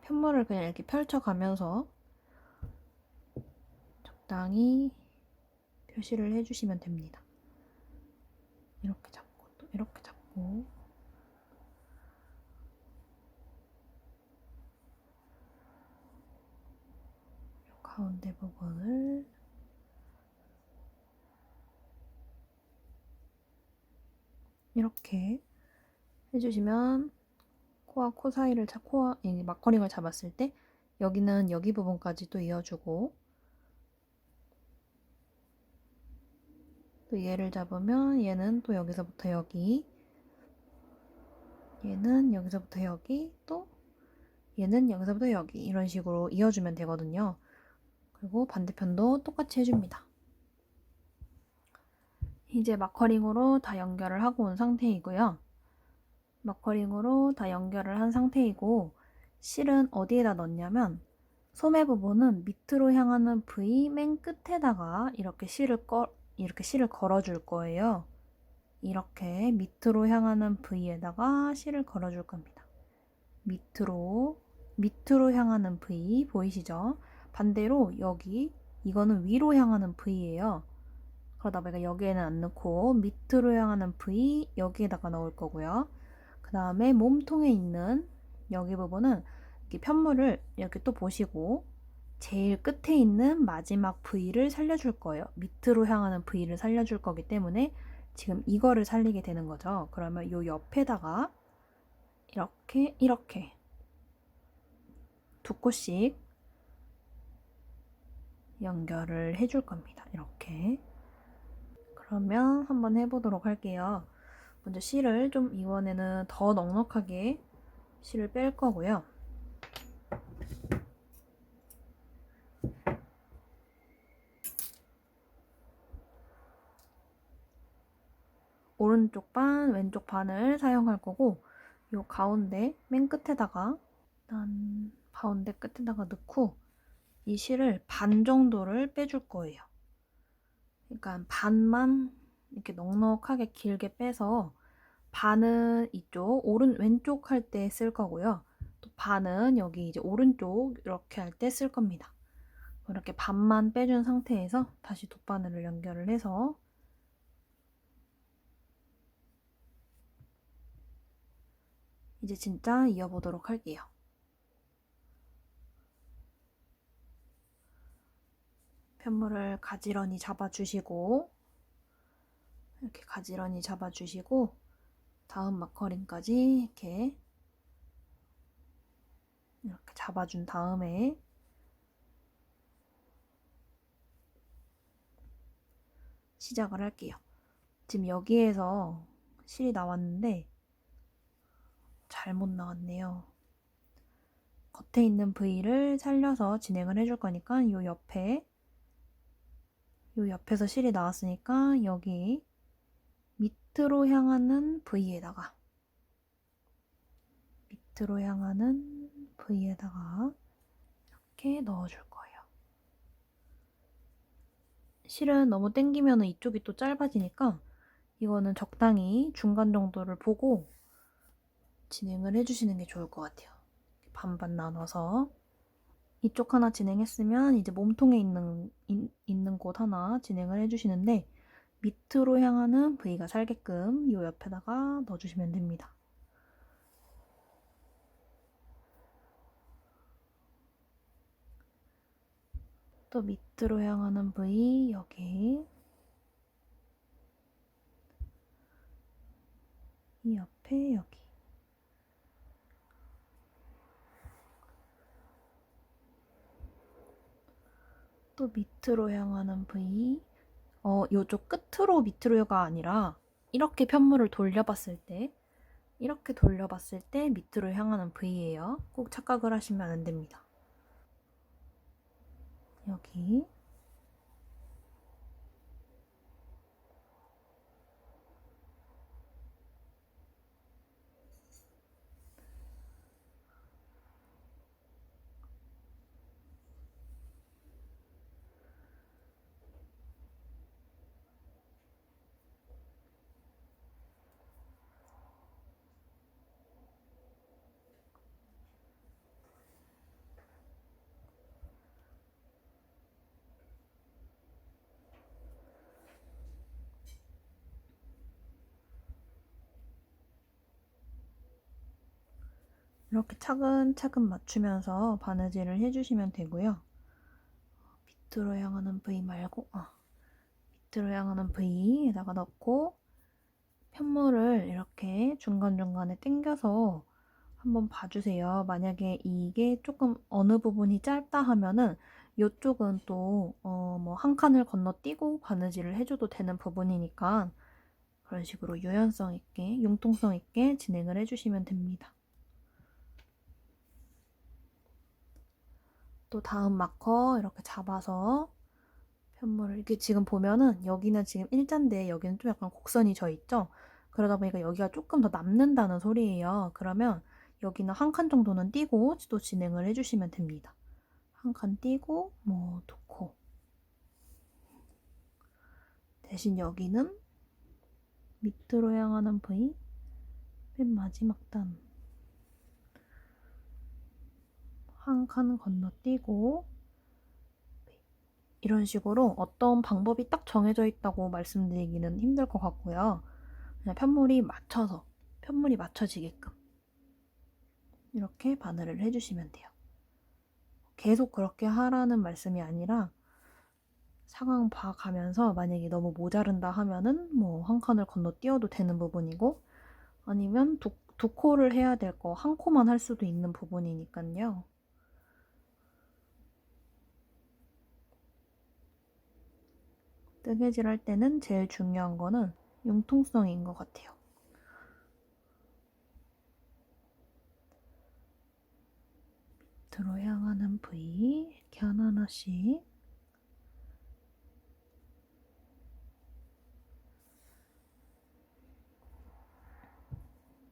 편물을 그냥 이렇게 펼쳐가면서 적당히 표시를 해주시면 됩니다. 이렇게 잡고 또 이렇게 잡고 가운데 부분을 이렇게 해주시면 코와 코 사이를 코와 막커링을 잡았을 때 여기는 여기 부분까지 또 이어주고 또 얘를 잡으면 얘는 또 여기서부터 여기 얘는 여기서부터 여기 또 얘는 여기서부터 여기 이런 식으로 이어주면 되거든요. 그리고 반대편도 똑같이 해줍니다. 이제 마커링으로 다 연결을 하고 온 상태이고요. 마커링으로 다 연결을 한 상태이고 실은 어디에다 넣냐면 소매 부분은 밑으로 향하는 V 맨 끝에다가 이렇게 실을 걸어줄 거예요. 이렇게 밑으로 향하는 V에다가 실을 걸어줄 겁니다. 밑으로 향하는 V 보이시죠? 반대로 여기 이거는 위로 향하는 V예요. 그러다 보니까 여기에는 안 넣고 밑으로 향하는 V 여기에다가 넣을 거고요. 그 다음에 몸통에 있는 여기 부분은 이렇게 편물을 이렇게 또 보시고 제일 끝에 있는 마지막 V를 살려줄 거예요. 밑으로 향하는 V를 살려줄 거기 때문에 지금 이거를 살리게 되는 거죠. 그러면 요 옆에다가 이렇게 두 코씩 연결을 해줄 겁니다. 이렇게. 그러면 한번 해보도록 할게요. 먼저 실을 좀 이번에는 더 넉넉하게 실을 뺄 거고요. 오른쪽 반, 왼쪽 반을 사용할 거고 요 가운데 맨 끝에다가 일단 가운데 끝에다가 넣고 이 실을 반 정도를 빼줄 거예요. 그러니까 반만 이렇게 넉넉하게 길게 빼서 반은 이쪽 왼쪽 할 때 쓸 거고요. 또 반은 여기 이제 오른쪽 이렇게 할 때 쓸 겁니다. 이렇게 반만 빼준 상태에서 다시 돗바늘을 연결을 해서 이제 진짜 이어보도록 할게요. 편물을 가지런히 잡아주시고 이렇게 가지런히 잡아주시고 다음 마커링까지 이렇게 잡아준 다음에 시작을 할게요. 지금 여기에서 실이 나왔는데 잘못 나왔네요. 겉에 있는 부위를 살려서 진행을 해줄 거니까 요 옆에서 실이 나왔으니까 여기 밑으로 향하는 부위에다가 이렇게 넣어줄 거예요. 실은 너무 당기면 이쪽이 또 짧아지니까 이거는 적당히 중간 정도를 보고 진행을 해주시는 게 좋을 것 같아요. 반반 나눠서 이쪽 하나 진행했으면 이제 몸통에 있는 곳 하나 진행을 해주시는데 밑으로 향하는 부위가 살게끔 이 옆에다가 넣어주시면 됩니다. 또 밑으로 향하는 부위 여기 이 옆에 여기 또 밑으로 향하는 부위 요쪽 끝으로 밑으로가 아니라 이렇게 편물을 돌려봤을 때 밑으로 향하는 부위예요. 꼭 착각을 하시면 안 됩니다. 여기 이렇게 차근차근 맞추면서 바느질을 해주시면 되고요. 밑으로 향하는 부위 말고 밑으로 향하는 부위에다가 넣고 편물을 이렇게 중간중간에 당겨서 한번 봐주세요. 만약에 이게 조금 어느 부분이 짧다 하면은 이쪽은 또 뭐 한 칸을 건너뛰고 바느질을 해줘도 되는 부분이니까 그런 식으로 유연성 있게, 융통성 있게 진행을 해주시면 됩니다. 또 다음 마커 이렇게 잡아서 편물을 이렇게 지금 보면은 여기는 지금 일자인데 여기는 좀 약간 곡선이 져 있죠? 그러다 보니까 여기가 조금 더 남는다는 소리예요. 그러면 여기는 한 칸 정도는 띄고 또 진행을 해주시면 됩니다. 한 칸 띄고 뭐 두 코. 대신 여기는 밑으로 향하는 V, 맨 마지막 단 한 칸 건너뛰고 이런 식으로 어떤 방법이 딱 정해져 있다고 말씀드리기는 힘들 것 같고요. 그냥 편물이 맞춰지게끔 이렇게 바늘을 해주시면 돼요. 계속 그렇게 하라는 말씀이 아니라 상황 봐가면서 만약에 너무 모자른다 하면은 뭐 한 칸을 건너뛰어도 되는 부분이고 아니면 두 코를 해야 될 거 한 코만 할 수도 있는 부분이니까요. 뜨개질 할 때는 제일 중요한 거는 융통성인 것 같아요. 밑으로 향하는 V 이렇게 하나하나씩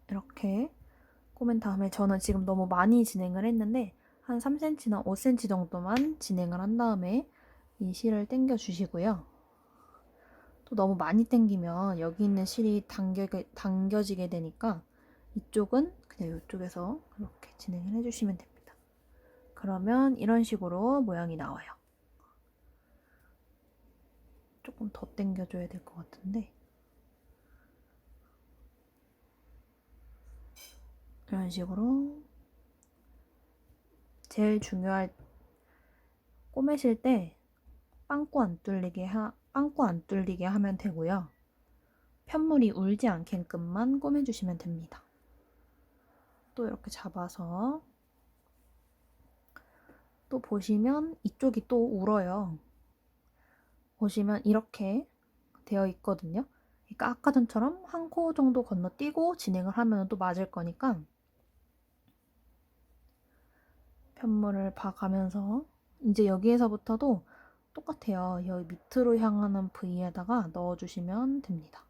이렇게 꼬맨 다음에 저는 지금 너무 많이 진행을 했는데 한 3cm나 5cm 정도만 진행을 한 다음에 이 실을 당겨 주시고요. 또 너무 많이 당기면 여기 있는 실이 당겨지게 되니까 이쪽은 그냥 이쪽에서 이렇게 진행을 해주시면 됩니다. 그러면 이런 식으로 모양이 나와요. 조금 더 당겨줘야 될 것 같은데 이런 식으로 제일 중요할 꼬매실 때 빵꾸 안 뚫리게 하면 되고요. 편물이 울지 않게끔만 꼬매주시면 됩니다. 또 이렇게 잡아서 또 보시면 이쪽이 또 울어요. 보시면 이렇게 되어 있거든요. 그러니까 아까 전처럼 한 코 정도 건너뛰고 진행을 하면 또 맞을 거니까 편물을 봐가면서 이제 여기에서부터도 똑같아요. 여기 밑으로 향하는 V에다가 넣어주시면 됩니다.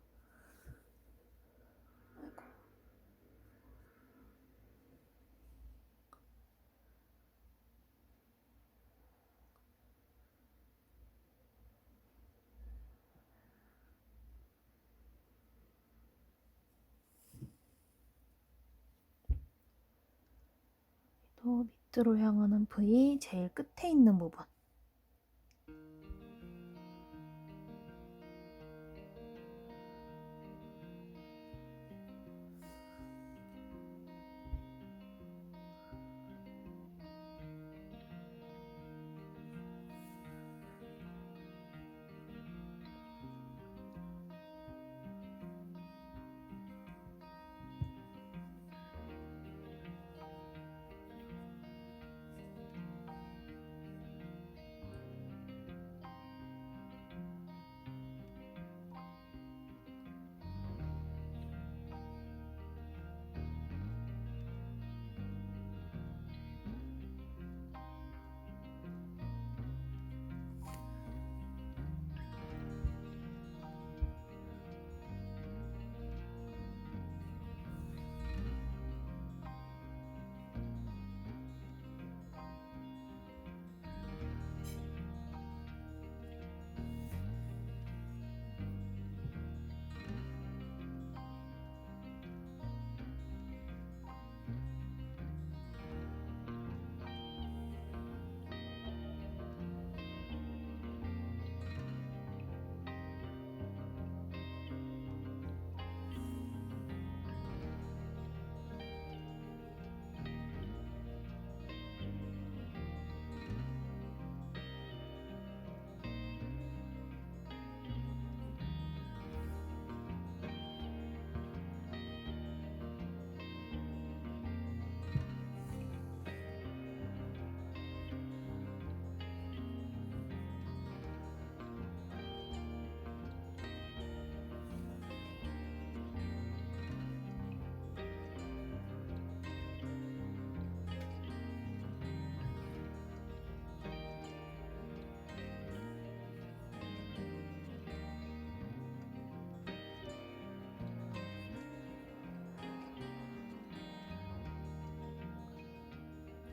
또 밑으로 향하는 V 제일 끝에 있는 부분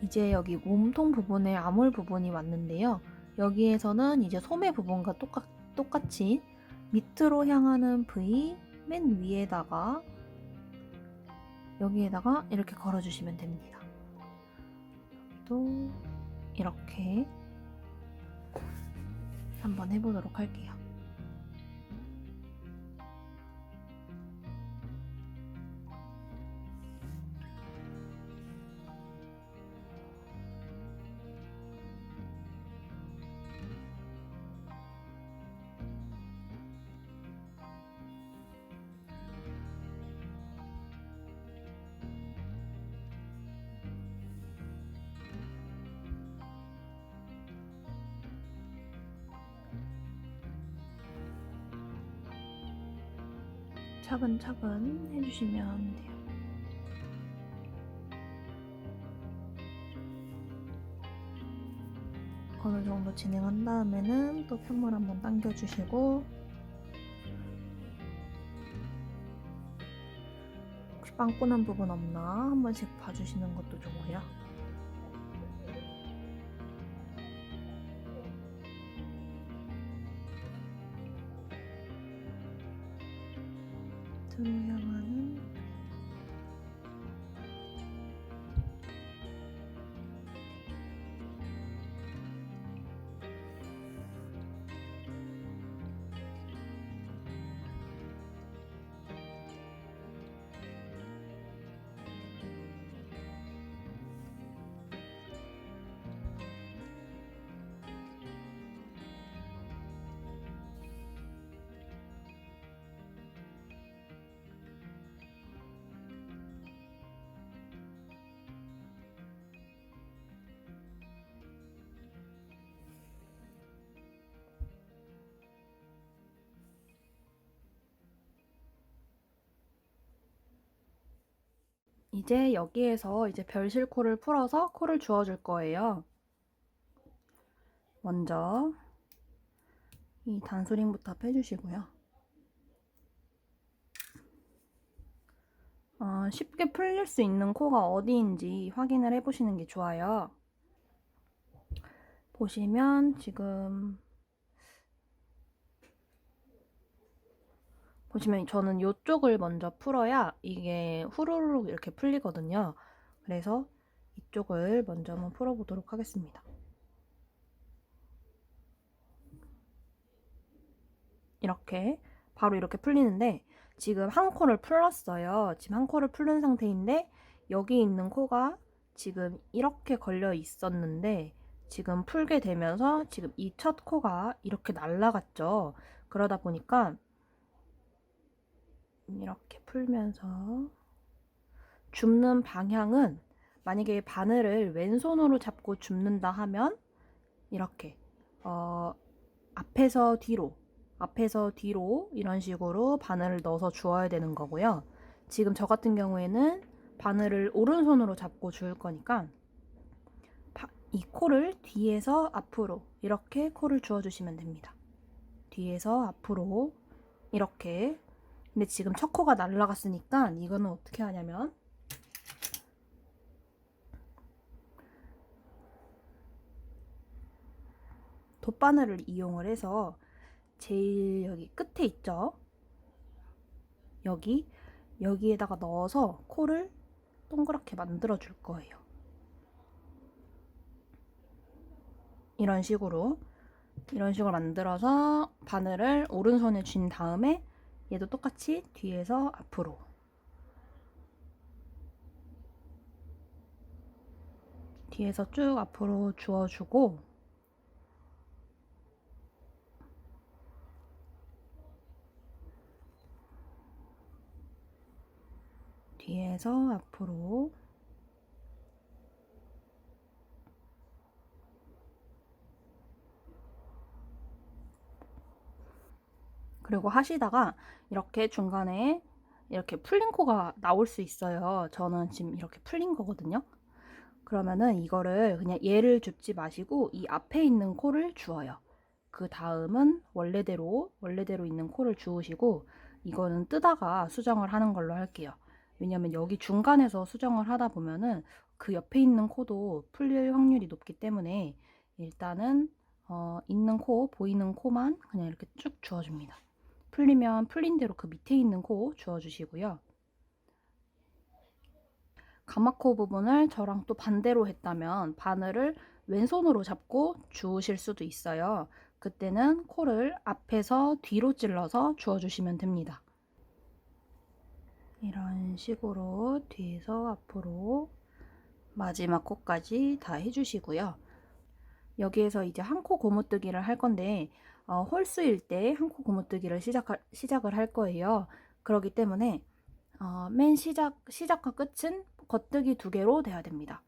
이제 여기 몸통 부분에 아몰 부분이 왔는데요. 여기에서는 이제 소매 부분과 똑같이 밑으로 향하는 V, 맨 위에다가 여기에다가 이렇게 걸어주시면 됩니다. 또 이렇게 한번 해보도록 할게요. 차근차근 해주시면 돼요. 어느 정도 진행한 다음에는 또 편물 한번 당겨주시고, 혹시 빵꾸난 부분 없나 한 번씩 봐주시는 것도 좋고요. 향하는 이제 여기에서 이제 별실코를 풀어서 코를 주워줄 거예요. 먼저 이 단수링부터 빼주시고요. 쉽게 풀릴 수 있는 코가 어디인지 확인을 해보시는 게 좋아요. 보시면 지금 저는 이쪽을 먼저 풀어야 이게 후루룩 이렇게 풀리거든요. 그래서 이쪽을 먼저 한번 풀어보도록 하겠습니다. 이렇게 바로 이렇게 풀리는데 지금 한 코를 풀었어요. 지금 한 코를 풀은 상태인데 여기 있는 코가 지금 이렇게 걸려 있었는데 지금 풀게 되면서 지금 이 첫 코가 이렇게 날아갔죠. 그러다 보니까 이렇게 풀면서 줍는 방향은 만약에 바늘을 왼손으로 잡고 줍는다 하면 이렇게 앞에서 뒤로 이런 식으로 바늘을 넣어서 주어야 되는 거고요. 지금 저 같은 경우에는 바늘을 오른손으로 잡고 주울 거니까 이 코를 뒤에서 앞으로 이렇게 코를 주워주시면 됩니다. 뒤에서 앞으로 이렇게. 근데 지금 첫 코가 날아갔으니까 이거는 어떻게 하냐면 돗바늘을 이용을 해서 제일 여기 끝에 있죠? 여기에다가 넣어서 코를 동그랗게 만들어 줄 거예요. 이런 식으로 만들어서 바늘을 오른손에 쥔 다음에 얘도 똑같이 뒤에서 앞으로 뒤에서 쭉 앞으로 주워주고 뒤에서 앞으로 그리고 하시다가 이렇게 중간에 이렇게 풀린 코가 나올 수 있어요. 저는 지금 이렇게 풀린 거거든요. 그러면은 이거를 그냥 얘를 줍지 마시고 이 앞에 있는 코를 주어요. 그 다음은 원래대로 있는 코를 주우시고 이거는 뜨다가 수정을 하는 걸로 할게요. 왜냐면 여기 중간에서 수정을 하다 보면은 그 옆에 있는 코도 풀릴 확률이 높기 때문에 일단은 있는 코, 보이는 코만 그냥 이렇게 쭉 주워줍니다. 풀리면 풀린 대로 그 밑에 있는 코 주워주시고요. 가마코 부분을 저랑 또 반대로 했다면 바늘을 왼손으로 잡고 주우실 수도 있어요. 그때는 코를 앞에서 뒤로 찔러서 주워주시면 됩니다. 이런 식으로 뒤에서 앞으로 마지막 코까지 다 해주시고요. 여기에서 이제 한 코 고무뜨기를 할 건데 홀수일 때 한 코 고무뜨기를 시작을 할 거예요. 그렇기 때문에 맨 시작과 끝은 겉뜨기 2개로 돼야 됩니다.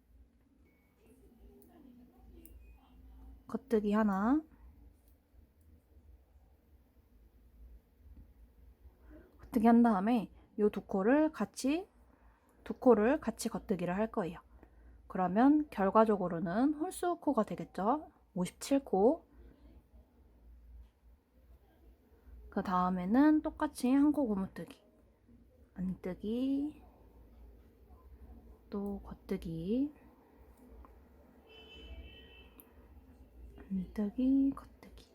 겉뜨기 하나, 겉뜨기 한 다음에 이 두 코를 같이 겉뜨기를 할 거예요. 그러면 결과적으로는 홀수 코가 되겠죠. 57코. 그 다음에는 똑같이 한 코 고무뜨기, 안뜨기, 또 겉뜨기, 안뜨기, 겉뜨기,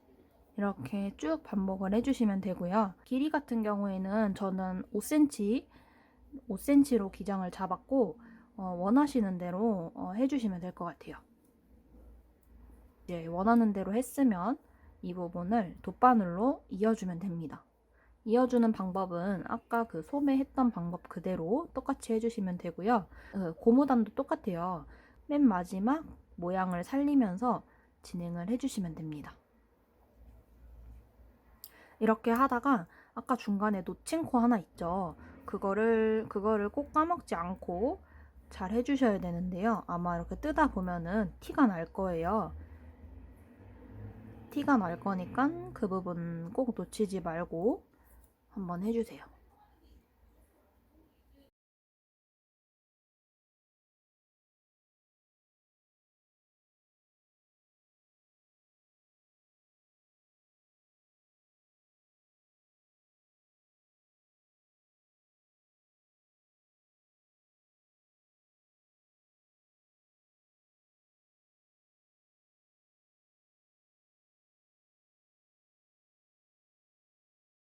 이렇게 쭉 반복을 해주시면 되고요. 길이 같은 경우에는 저는 5cm로 기장을 잡았고 원하시는 대로 해주시면 될 것 같아요. 이제 원하는 대로 했으면 이 부분을 돗바늘로 이어주면 됩니다. 이어주는 방법은 아까 그 소매 했던 방법 그대로 똑같이 해주시면 되고요. 고무단도 똑같아요. 맨 마지막 모양을 살리면서 진행을 해주시면 됩니다. 이렇게 하다가 아까 중간에 놓친 코 하나 있죠. 그거를 꼭 까먹지 않고 잘 해주셔야 되는데요. 아마 이렇게 뜨다 보면은 티가 날 거예요. 티가 날 거니까 그 부분 꼭 놓치지 말고 한번 해주세요.